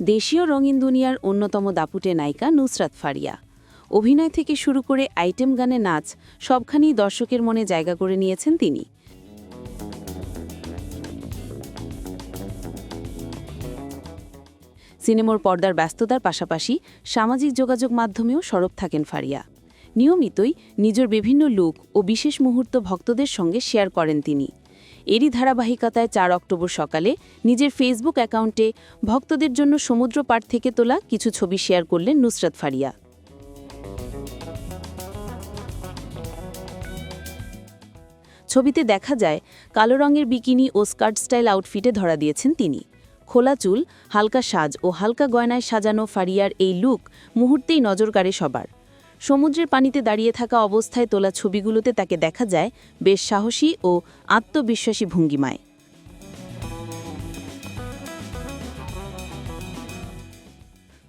দেশীয় রঙিন দুনিয়ার অন্যতম দাপুটে নায়িকা নুসরাত ফারিয়া। অভিনয় থেকে শুরু করে আইটেম গানে নাচ সবখানেই দর্শকের মনে জায়গা করে নিয়েছেন তিনি। সিনেমার পর্দার ব্যস্ততার পাশাপাশি সামাজিক যোগাযোগ মাধ্যমেও সরব থাকেন ফারিয়া। নিয়মিতই নিজের বিভিন্ন লুক ও বিশেষ মুহূর্ত ভক্তদের সঙ্গে শেয়ার করেন তিনি। এরই ধারাবাহিকতায় ৪ অক্টোবর সকালে নিজের ফেসবুক অ্যাকাউন্টে ভক্তদের জন্য সমুদ্র পাড় থেকে তোলা কিছু ছবি শেয়ার করলেন নুসরাত ফারিয়া। ছবিতে দেখা যায় কালো রঙের বিকিনি ও স্কার্ট স্টাইল আউটফিটে ধরা দিয়েছেন তিনি। খোলা চুল, হালকা সাজ ও হালকা গয়নায় সাজানো ফারিয়ার এই লুক মুহূর্তেই নজর কাড়ে সবার। সমুদ্রের পানিতে দাঁড়িয়ে থাকা অবস্থায় তোলা ছবিগুলোতে তাকে দেখা যায় বেশ সাহসী ও আত্মবিশ্বাসী ভঙ্গিমায়।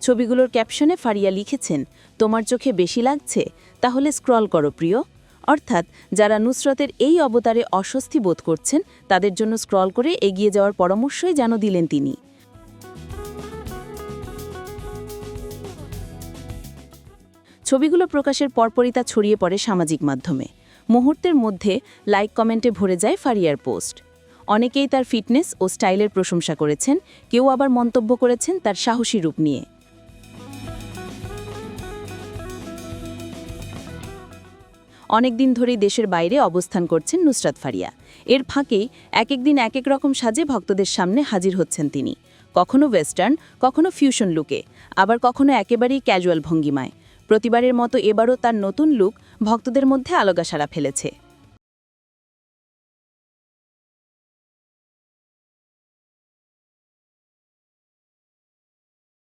ছবিগুলোর ক্যাপশনে ফারিয়া লিখেছেন, "তোমার চোখে বেশি লাগছে? তাহলে স্ক্রল করো প্রিয়।" অর্থাৎ যারা নুসরতের এই অবতারে অস্বস্তি বোধ করছেন তাদের জন্য স্ক্রল করে এগিয়ে যাওয়ার পরামর্শই যেন দিলেন তিনি। ছবিগুলো প্রকাশের পরপরই তা ছড়িয়ে পড়ে সামাজিক মাধ্যমে। মুহূর্তের মধ্যে লাইক কমেন্টে ভরে যায় ফারিয়ার পোস্ট। অনেকেই তার ফিটনেস ও স্টাইলের প্রশংসা করেছেন, কেউ আবার মন্তব্য করেছেন তার সাহসী রূপ নিয়ে। অনেকদিন ধরেই দেশের বাইরে অবস্থান করছেন নুসরাত ফারিয়া। এর ফাঁকেই এক দিন এক রকম সাজে ভক্তদের সামনে হাজির হচ্ছেন তিনি। কখনো ওয়েস্টার্ন, কখনো ফিউশন লুকে, আবার কখনো একেবারেই ক্যাজুয়াল ভঙ্গিমায়। প্রতিবারের মতো এবারও তার নতুন লুক ভক্তদের মধ্যে আলোকা সাড়া ফেলেছে।